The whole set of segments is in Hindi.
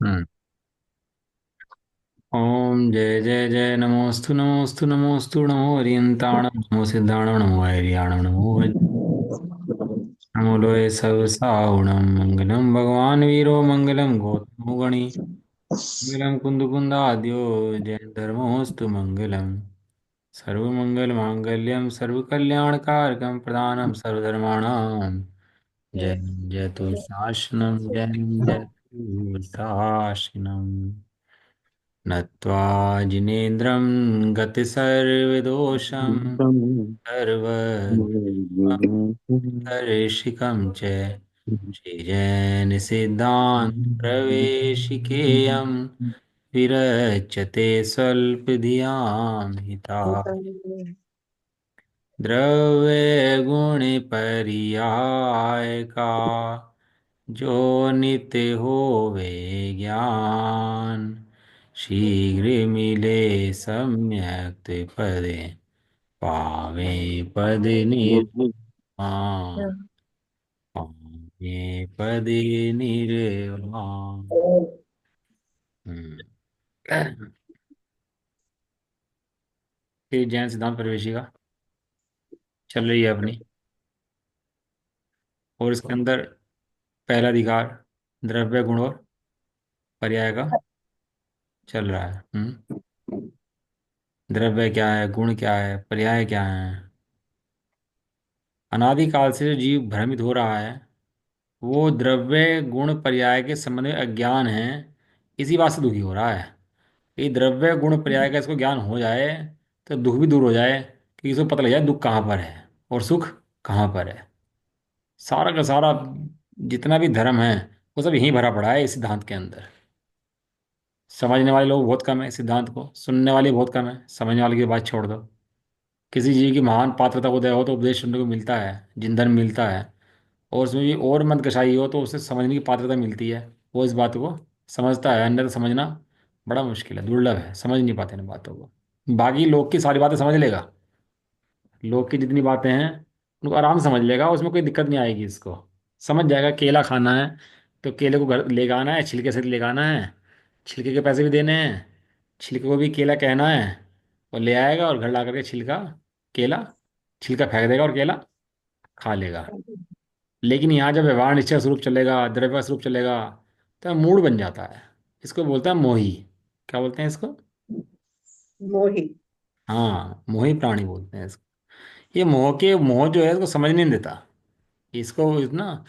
हम्म। ओम जय जय जय नमोस्तु नमोस्तु नमोस्तु नमो हरियंताणं नमो सिद्धाणं नमो हरियाणं नमो लोय सर्वसावणं मंगलम भगवान वीरो मंगलम गौतमो गणी मंगलम कुंदकुंदाद्यो जय धर्मोस्तु मंगलम सर्वमंगल मांगल्यम सर्वकल्याणकारकं प्रदानं सर्वधर्माणां जय जय तु शासनं जय जय तु शासनं नत्वा जिनेन्द्रं गतिसर्वदोषं सर्वऋषिकं च श्रीजैनसिद्धान्तप्रवेशिकेयं विरच्यते स्वल्पधियां हिताः द्रव्यगुणपर्यायका जो नित्य होवे ज्ञान शीघ्र मिले सम्यक पदे पावे पद निर्वाण पावे पद निर्वाण। हम्म। फिर जैन सिद्धांत प्रवेशिका चल रही है अपनी, और इसके अंदर पहला अधिकार द्रव्य गुण और पर्याय का चल रहा है। द्रव्य क्या है, गुण क्या है, पर्याय क्या है। अनादिकाल से जो जीव भ्रमित हो रहा है वो द्रव्य गुण पर्याय के संबंध में अज्ञान है, इसी बात से दुखी हो रहा है। ये द्रव्य गुण पर्याय का इसको ज्ञान हो जाए तो दुख भी दूर हो जाए, कि इसको पता लग जाए दुख कहाँ पर है और सुख कहाँ पर है। सारा का सारा जितना भी धर्म है वो सब यहीं भरा पड़ा है इस सिद्धांत के अंदर। समझने वाले लोग बहुत कम है सिद्धांत को, सुनने वाले बहुत कम है, समझने वाले की बात छोड़ दो। किसी चीज़ की महान पात्रता उदय हो तो उपदेश सुनने को मिलता है, जिन धर्म मिलता है, और उसमें भी और मंदकशाही हो तो उसे समझने की पात्रता मिलती है। वो इस बात को समझता है, अन्यथा समझना बड़ा मुश्किल है, दुर्लभ है, समझ नहीं पाते इन बातों को। बाकी लोग की सारी बातें समझ लेगा, लोग की जितनी बातें हैं उनको आराम से समझ लेगा, उसमें कोई दिक्कत नहीं आएगी इसको। समझ जाएगा केला खाना है तो केले को घर ले आना है, छिलके से ले आना है, छिलके के पैसे भी देने हैं, छिलके को भी केला कहना है, और ले आएगा और घर ला करके छिलका केला छिलका फेंक देगा और केला खा लेगा। लेकिन यहाँ जब व्यवहार निश्चय स्वरूप चलेगा, द्रव्य स्वरूप चलेगा, तो मूड बन जाता है। इसको बोलते हैं मोही। क्या बोलते हैं इसको? मोही। हाँ, मोही प्राणी बोलते हैं इसको। ये मोह जो है इसको समझ नहीं देता इसको ना।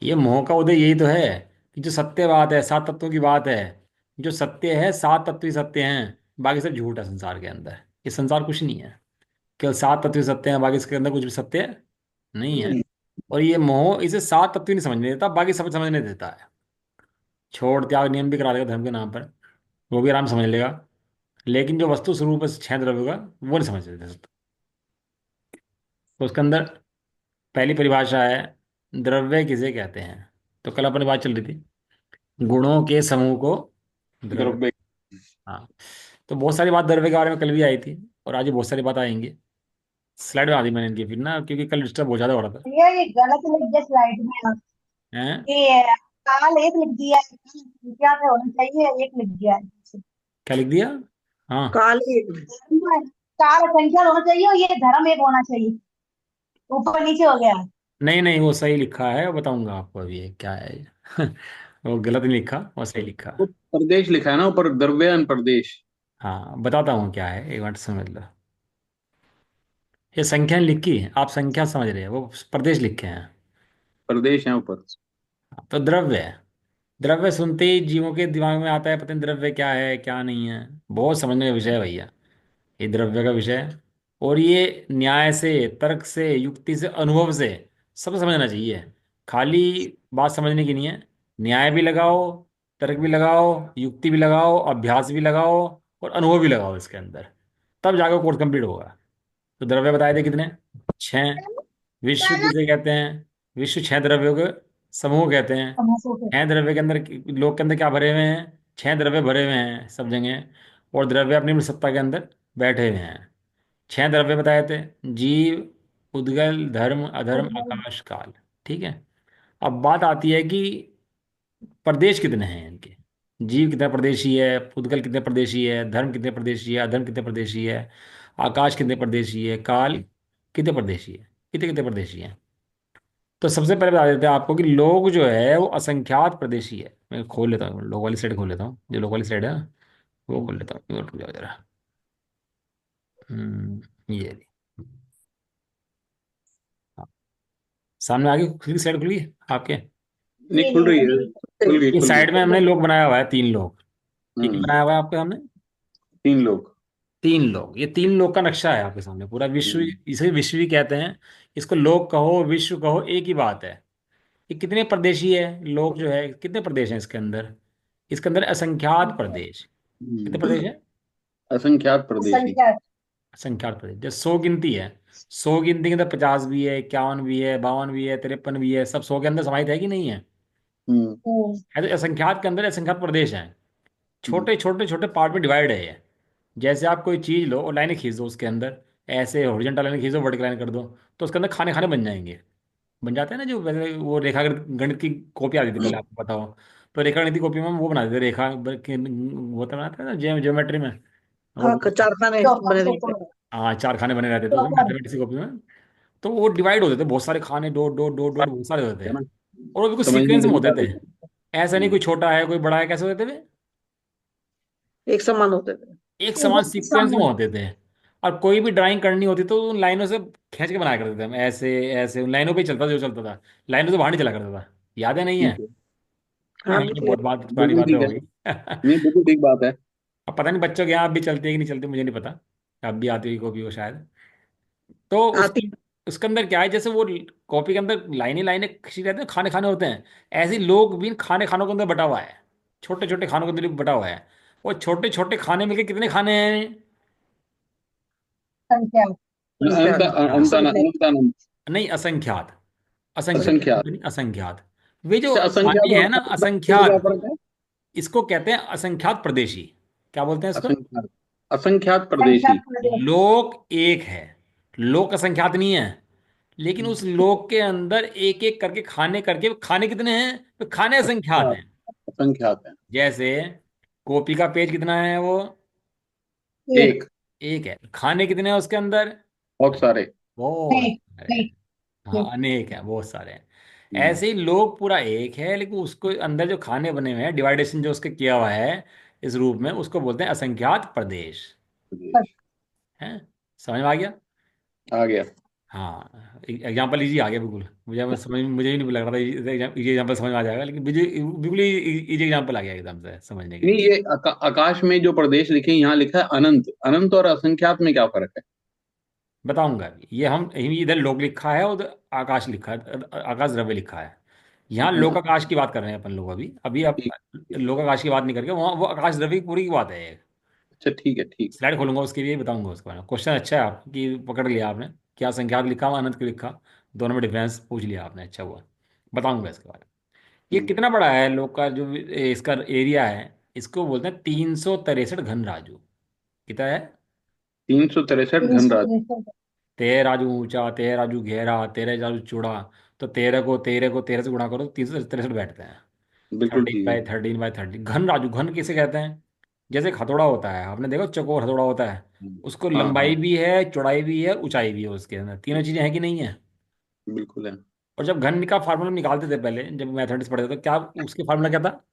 ये मोह का उदय यही तो है कि जो सत्य बात है, सात तत्वों की बात है, जो सत्य है सात तत्व ही सत्य हैं, बाकी सब झूठ है संसार के अंदर। ये संसार कुछ नहीं है, केवल सात तत्व ही सत्य हैं, बाकी इसके अंदर कुछ भी सत्य नहीं है। और ये मोह इसे सात तत्व ही नहीं समझने देता, बाकी सब समझने देता है। छोड़ त्याग नियम भी करा देगा धर्म के नाम पर, वो भी आराम से समझ लेगा। लेकिन जो वस्तु स्वरूप है छह द्रव्य का, वो नहीं समझ लेते। तो उसके अंदर पहली परिभाषा है द्रव्य किसे कहते हैं। तो कल अपनी बात चल रही थी गुणों के समूह को द्रव्य। द्रव्य। हाँ, तो बहुत सारी बात द्रव्य के बारे में कल भी आई थी, और आज भी बहुत सारी बात आएंगी। स्लाइड में आ दी मैंने इनकी फिर ना, क्योंकि कल डिस्टर्ब बहुत ज्यादा हो रहा था। ये गलत लिख दिया स्लाइड में। हैं? ये काल एक लिख दिया है, क्या पे होना चाहिए एक लिख दिया है। क्या लिख दिया? हाँ। काल एक काल संख्या होना चाहिए और ये धर्म एक होना चाहिए। ऊपर नीचे हो गया है। नहीं नहीं, वो सही लिखा है, बताऊंगा आपको अभी ये क्या है। वो गलत नहीं लिखा, वो सही लिखा वो है। प्रदेश लिखा है ना ऊपर, द्रव्यान प्रदेश। हाँ, बताता हूँ क्या है, एक मिनट समझ लो। ये संख्या नहीं लिखी है, आप संख्या समझ रहे हैं, वो प्रदेश लिखे हैं। प्रदेश है ऊपर। तो द्रव्य है। द्रव्य सुनते ही जीवों के दिमाग में आता है पता नहीं द्रव्य क्या है क्या नहीं है। बहुत समझने का विषय है भैया, ये द्रव्य का विषय है। और ये न्याय से, तर्क से, युक्ति से, अनुभव से सब समझना चाहिए। खाली बात समझने की नहीं है, न्याय भी लगाओ, तर्क भी लगाओ, युक्ति भी लगाओ, अभ्यास भी लगाओ, और अनुभव भी लगाओ इसके अंदर, तब जाकर कोर्स कंप्लीट होगा। तो द्रव्य बताए थे कितने? छह। विश्व किसे कहते हैं? विश्व छह द्रव्यों के समूह कहते हैं। छह द्रव्य के अंदर लोक के अंदर क्या भरे हुए हैं? छह द्रव्य भरे हुए हैं सब जगह, और द्रव्य अपनी अपनी सत्ता के अंदर बैठे हुए हैं। छह द्रव्य बताए थे: जीव, उद्गल, धर्म, अधर्म, आकाश, काल। ठीक है। अब बात आती है कि प्रदेश कितने हैं इनके। जीव कितना परदेशी है, पुद्गल कितने परदेशी है, धर्म कितने परदेशी है, अधर्म कितने परदेशी है, आकाश कितने परदेशी है, काल कितने परदेशी है, कितने कितने परदेशी है। तो सबसे पहले बता देते हैं आपको कि लोग जो है वो असंख्यात परदेशी है। मैं खोल लेता हूँ, लोग वाली साइड खोल लेता हूँ, जो लोग वाली साइड है ना, वो खोल लेता हूँ, रुक जाओ जरा। ये रही। हाँ, सामने आगे खुद की साइड खुल गई आपके। नहीं नहीं खुल नहीं रही है। अभी। खुल गई, ये खुल गई। साइड में हमने लोग बनाया हुआ है, तीन लोग। ये क्या हम्म। बनाया हुआ है आपके सामने? 3 लोग। तीन लोग, ये तीन लोग का नक्शा है आपके सामने पूरा विश्व। हम्म। इसे विश्व भी कहते हैं। इसको लोग कहो विश्व कहो एक ही बात है। ये कितने प्रदेशी है लोग जो है, कितने प्रदेश हैं इसके अंदर? इसके अंदर असंख्यात प्रदेश। कितने प्रदेश हम्म। है? असंख्यात प्रदेशी। संख्या। असंख्यात प्रदेश, जैसे 100 गिनती है। 100 गिनती के अंदर 50 भी है, 51 भी है, 52 भी है, 53 भी है, सब 100 के अंदर समाहित है कि नहीं है? हम्म। हम्म। है तो असंख्यात के अंदर असंख्यात प्रदेश हैं। हम्म। छोटे छोटे छोटे पार्ट में डिवाइड है ये। जैसे आप कोई चीज लो और लाइनें खींच दो उसके अंदर, ऐसे हॉरिजॉन्टल लाइन खींच दो, वर्टिकल लाइन कर दो, तो उसके अंदर खाने खाने बन जाएंगे। बन जाते हैं ना, जो वैसे वो रेखा गणित की कॉपी आती थी पहले, आपको पता हो। तो रेखा गणित की कॉपी में हम वो बनाते थे, वो तो बनाते हैं ना ज्योमेट्री में। वो हाँ, कारखाने बने रहते हैं। हाँ, चार खाने बने रहते थे उसमें चौकोर। मैथमेटिक्स की कॉपी में। तो वो डिवाइड होते थे, बहुत सारे खाने, डॉट डॉट डॉट डॉट बहुत सारे होते थे। है ना। और वो बिल्कुल समझने सीक्वेंस में वाली होते बात थे। है। ऐसा नहीं कोई छोटा है कोई बड़ा है, कैसे होते थे? एक समान होते थे। एक समान एक सीक्वेंस में समान। होते थे। और कोई भी ड्राइंग करनी होती तो उन लाइनों से खींच के बनाया करते थे हम, ऐसे ऐसे उन लाइनों पे ही चलता जो चलता था। लाइनों से बाहर नहीं चला करता था। याद है नहीं है? ठीक है। हाँ, ये बिल्कुल बहुत याद बात पुरानी बिल्कुल बातें ठीक हो है। गई। नहीं बिल्कुल ठीक बात है। अब पता नहीं बच्चों के यहाँ अब भी चलती है कि नहीं चलती, मुझे नहीं पता। अब भी आती हुई कॉपी हो शायद। तो है। उसके उसके अंदर क्या है, जैसे वो कॉपी के अंदर लाइनें लाइनें खींची रहते हैं, खाने खाने होते हैं। ऐसे ही लोग भी इन खाने खानों के अंदर बटा हुआ है। छोटे छोटे खानों के अंदर भी बटा हुआ है। वो छोटे छोटे खाने मिलके कितने खाने हैं? संख्या। संख्या। अनंत अनंत असंख्य। अनंत अनंत। नहीं, असंख्यात। असंख्यात असंख्यात। नहीं, असंख्यात। वे जो अच्छा, असंख्यात खाने और हैं ना अनंत में क्या असंख्यात, फर्क है? इसको कहते हैं असंख्यात प्रदेशी। क्या बोलते हैं इसको? असंख्यात। असंख्यात संख्या प्रदेशी। प्रदेश। लोक एक है। लोक असंख्यात नहीं है। लेकिन उस लोक के अंदर एक एक करके खाने करके खाने कितने हैं? तो खाने असंख्यात असंख्यात। हैं। असंख्यात है। जैसे कॉपी का पेज कितना है वो? एक। एक। एक है। खाने कितने हैं उसके अंदर? बहुत सारे। बहुत एक। सारे हैं। एक। हाँ, एक। अनेक है, बहुत सारे हैं। हम्म। ऐसे ही लोग पूरा एक है, लेकिन उसको अंदर जो खाने बने हुए हैं, डिवाइडेशन जो उसके किया हुआ है इस रूप में, उसको बोलते हैं असंख्यात प्रदेश। प्रदेश। है? समझ में आ गया? आ गया। हाँ, एग्जाम्पल इजी आ गया बिल्कुल। मुझे ही नहीं लग रहा था इजी एग्जाम्पल समझ में आ जाएगा, लेकिन मुझे बिल्कुल इजी एग्जाम्पल आ गया एकदम से समझने के नहीं, लिए। ये आकाश में जो प्रदेश लिखे हैं, यहाँ लिखा है अनंत। अनंत और असंख्यात में क्या फर्क है? बताऊंगा अभी। ये हम इधर लोक लिखा है, उधर आकाश लिखा है, आकाश द्रव्य लिखा है। यहाँ लोक आकाश की बात कर रहे हैं अपन लोग अभी अभी अब। ठीक ठीक। लोक आकाश की बात नहीं करके वहाँ वो आकाश द्रव्य की पूरी की बात है। अच्छा ठीक है, ठीक स्लाइड खोलूंगा उसके लिए बताऊंगा उसके बारे में। क्वेश्चन अच्छा है आपकी, पकड़ लिया आपने। क्या संख्यात लिखा हुआ अनंत को लिखा, दोनों में डिफरेंस पूछ लिया आपने, अच्छा हुआ। बताऊंगा इसके बारे में। है। ये कितना बड़ा है लोक का जो इसका एरिया है? इसको बोलते हैं 363 घन राजू। कितना है? 363 तीन सौ धनराज। तिरसठ। 13 राजू ऊंचा, 13 राजू गहरा, 13 राजू चौड़ा। तो 13 से गुणा करो, 363 बैठते हैं। बिल्कुल थर्टीन ठीक है। बाई थर्टीन बाई थर्टीन घन राजू। घन किसे कहते हैं? जैसे एक हथौड़ा होता है, आपने देखो चौकोर हथौड़ा होता है। उसको हाँ हाँ। लंबाई भी है, चौड़ाई भी है, ऊंचाई भी है, उसके अंदर तीनों चीजें हैं कि नहीं है? बिल्कुल है। और जब घन का फार्मूला निकालते थे पहले, जब मैथमेटिक्स पढ़ते थे, तो क्या उसके फार्मूला क्या था?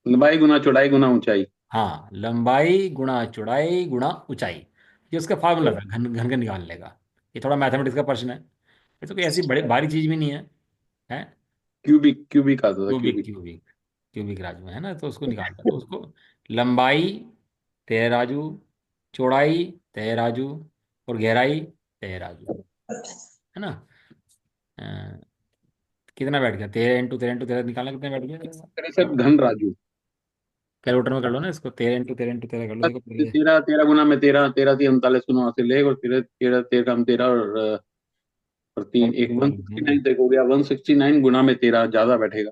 लंबाई गुना चौड़ाई गुना ऊंचाई। हाँ, लंबाई गुणा चौड़ाई गुणा ऊंचाई। ये उसका फार्मूला था घन घन का निकालने का। ये थोड़ा मैथमेटिक्स का प्रश्न है। ये तो कोई ऐसी बड़ी भारी चीज भी नहीं है। है? क्यूबिक, क्यूबिक आता था, cubic cubic. Cubic cubic Raju है ना, तो उसको निकालता तो उसको लंबाई 13 राजू, चौड़ाई 13 राजू, और गहराई 13 राजू। है ना? अ, कितना बैठ गया? 13 × 13 × 13 निकालना, कितना बैठ गया? 63 धन राजू। कैलकुलेटर में कर लो ना इसको, 13 × 13 × 13 कर लो, देखो पहले। तेरह, 13 गुना में 13, 13×3 = 39, सुनो से ले, और 13, 13 का हम 13, और तीन एक वन कैलकुलेटर सिक्सटी है ना? नाइन तक हो गया। 169 गुना में 13 ज्यादा बैठेगा।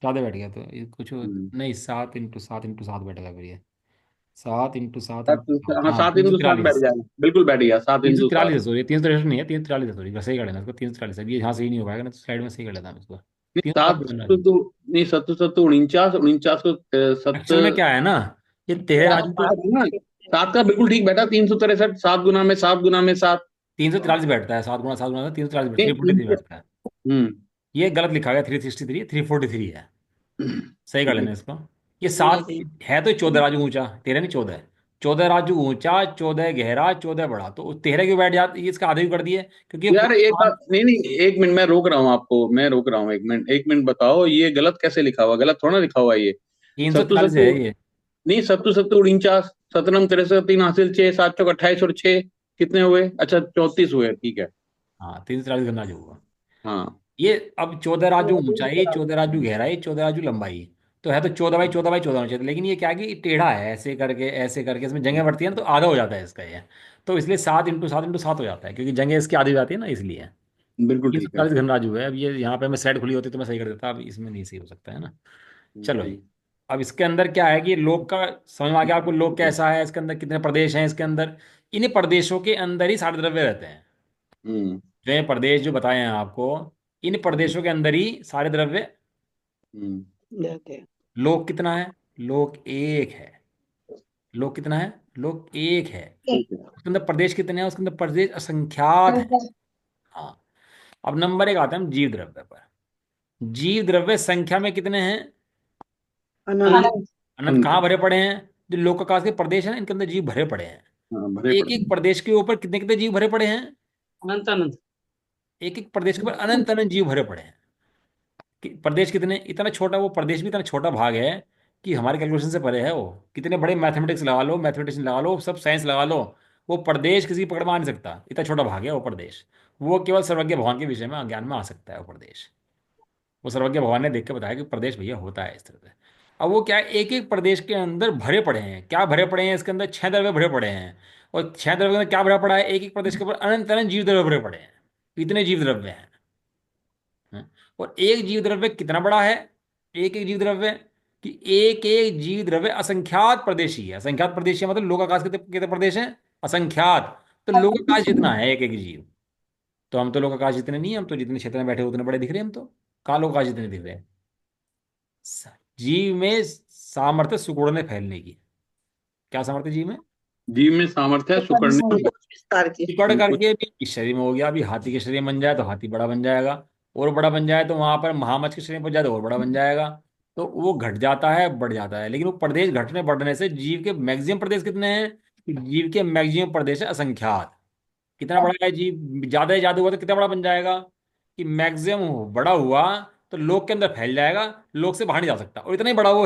ज़्यादा बैठ गया तो ये कुछ हम्म। नहीं, 7 × 7 × 7 बैठेगा फिर ये। 7 × 7 सात। × 7, हाँ, हाँ, सात तीन सौ इंटू सात बैठ तिरालीस जाएगा, बिल्कुल बैठ गया, सात तीन सौ इंटू सात तिरालीस है, सॉरी 363 नहीं है, 343 है, सॉरी, सही कर लेना इसको, 343 है। ये यहाँ सही नहीं हो पाएगा ना, तो स्लाइड में सही कर लेता हूँ इसको। नहीं तीन सौ सात राज्य तो गणराज्य। तो नहीं, सत्तू सत्तू उनचास, उनचास को सत्त एक्चुअल में क्या है ना, ये 13 राज्य तो सात है ना। सात का बिल्कुल ठीक बैठा, 363, 7 गुना में 7 गुना में 7। 343 बैठता है, 7 गुणा 7 गुणा 343, नहीं 343 बैठता है। हम्म। ये गलत लिखा गया, 363, 343 है। सही कर ठीक है। लेना इसको। ये सात है तो 14 राजू ऊंचा, 13 नहीं 14 है। 14 राजू ऊंचा, 14 गहरा, 14 बड़ा, तो 13 क्यों बैठ जाता, ये इसका आधे क्यों कर दिए, क्योंकि ये यार पूरा एक मान। बात, नहीं नहीं, 1 मिनट मैं रोक रहा हूँ आपको, मैं रोक रहा हूँ 1 मिनट, 1 मिनट बताओ ये गलत कैसे लिखा हुआ, गलत थोड़ा ना लिखा हुआ ये। सत्तू 343 है सत्तू ये। नहीं, सत्तू सत्तू 49, सतनम 63, 3 हासिल 6, 7 चौक 28 और 6 कितने हुए? अच्छा 34 हुए, ठीक है। हाँ, 343 करना जो होगा। हाँ। ये अब 14 राजू ऊंचाई, 14 राजू गहराई, 14 राजू लंबाई, तो है तो 14 बाई 14 बाई 14 होना चाहिए, लेकिन ये क्या है कि टेढ़ा है, ऐसे करके इसमें जगह बढ़ती है ना, तो आधा हो जाता है इसका ये। तो इसलिए 7 × 7 × 7 हो जाता है, क्योंकि जगह इसकी आधी हो जाती है ना, इसलिए। बिल्कुल तीन सौ ठीक है। चालीस घनराजू है। अब ये यहाँ पे मैं स्लाइड खुली होती तो मैं सही कर देता, अब इसमें नहीं सही हो सकता है ना। चलो जी। अब इसके अंदर क्या है कि लोक का समझ में आ गया आपको, लोक कैसा है, इसके अंदर कितने प्रदेश हैं, इसके अंदर इन प्रदेशों के अंदर ही सारे द्रव्य रहते हैं। हम्म। जो ये प्रदेश जो बताए हैं आपको, इन प्रदेशों के अंदर ही सारे द्रव्य। हम्म। जाते हैं। लोक कितना है? लोक एक है। लोक कितना है? लोक एक है। ठीक है। उसके अंदर प्रदेश कितने हैं? उसके अंदर प्रदेश असंख्यात है। हाँ। अब नंबर एक आते हैं हम जीव द्रव्य पर। जीव द्रव्य संख्या में कितने हैं? अनंत। अनंत। कहाँ भरे पड़े हैं? जो लोक आकाश के प्रदेश है ना, इनके अंदर जीव भरे पड़े हैं। हाँ भरे एक पड़े एक हैं। प्रदेश के ऊपर कितने कितने जीव भरे पड़े हैं? अनंत अनंत। एक एक प्रदेश के ऊपर अनंत अनंत जीव भरे पड़े हैं। प्रदेश कितने, इतना छोटा, वो प्रदेश भी इतना छोटा भाग है कि हमारे कैलकुलेशन से परे है वो। कितने बड़े मैथमेटिक्स लगा लो, मैथमेटिशियन लगा लो, सब साइंस लगा लो, वो प्रदेश किसी की पकड़ में आ नहीं सकता, इतना छोटा भाग है वो प्रदेश। वो केवल सर्वज्ञ भगवान के विषय में ज्ञान में आ सकता है वो प्रदेश। वो सर्वज्ञ भगवान ने देख के बताया कि प्रदेश भैया होता है इस तरह से। अब वो क्या है, एक एक प्रदेश के अंदर भरे पड़े हैं। क्या भरे पड़े हैं? इसके अंदर 6 द्रव्य भरे पड़े हैं। और 6 द्रव्य के अंदर क्या भरा पड़ा है? एक एक प्रदेश के ऊपर अनंत अनंत जीव द्रव्य भरे पड़े हैं। इतने जीव द्रव्य हैं। हैं? और एक जीव द्रव्य कितना बड़ा है? एक एक जीव द्रव्य, कि एक एक जीव द्रव्य असंख्यात प्रदेशी है। असंख्यात प्रदेशी मतलब लोक आकाश कितने कितने प्रदेश हैं? असंख्यात। तो लोक आकाश जितना है एक एक जीव। तो हम तो लोक आकाश जितने नहीं है, हम तो जितने क्षेत्र में बैठे हैं, उतने बड़े दिख रहे हैं हम तो। कहाँ लोक आकाश जितने दिख रहे हैं? जीव में सामर्थ्य सिकुड़ने फैलने की। क्या सामर्थ्य जीव में? जीव में सामर्थ्य है सुकड़ने की। विस्तार की। सिकड़ बिल्कुल। करके भी इस शरीर में हो गया। अभी हाथी के शरीर में बन जाए तो हाथी बड़ा बन जाएगा, और बड़ा बन जाए तो वहां पर महामच्छ के शरीर में पहुंच जाए तो और बड़ा बन जाएगा। तो वो घट जाता है, बढ़ जाता है, लेकिन वो प्रदेश घटने बढ़ने से जीव के मैक्सिमम प्रदेश कितने हैं? कि जीव के मैक्सिमम प्रदेश है असंख्यात। कितना बड़ा है जीव? ज्यादा ही ज्यादा हुआ तो कितना बड़ा बन जाएगा? कि मैक्सिमम बड़ा हुआ तो लोक के अंदर फैल जाएगा, लोक से बाहर नहीं जा सकता, और इतना ही बड़ा वो है।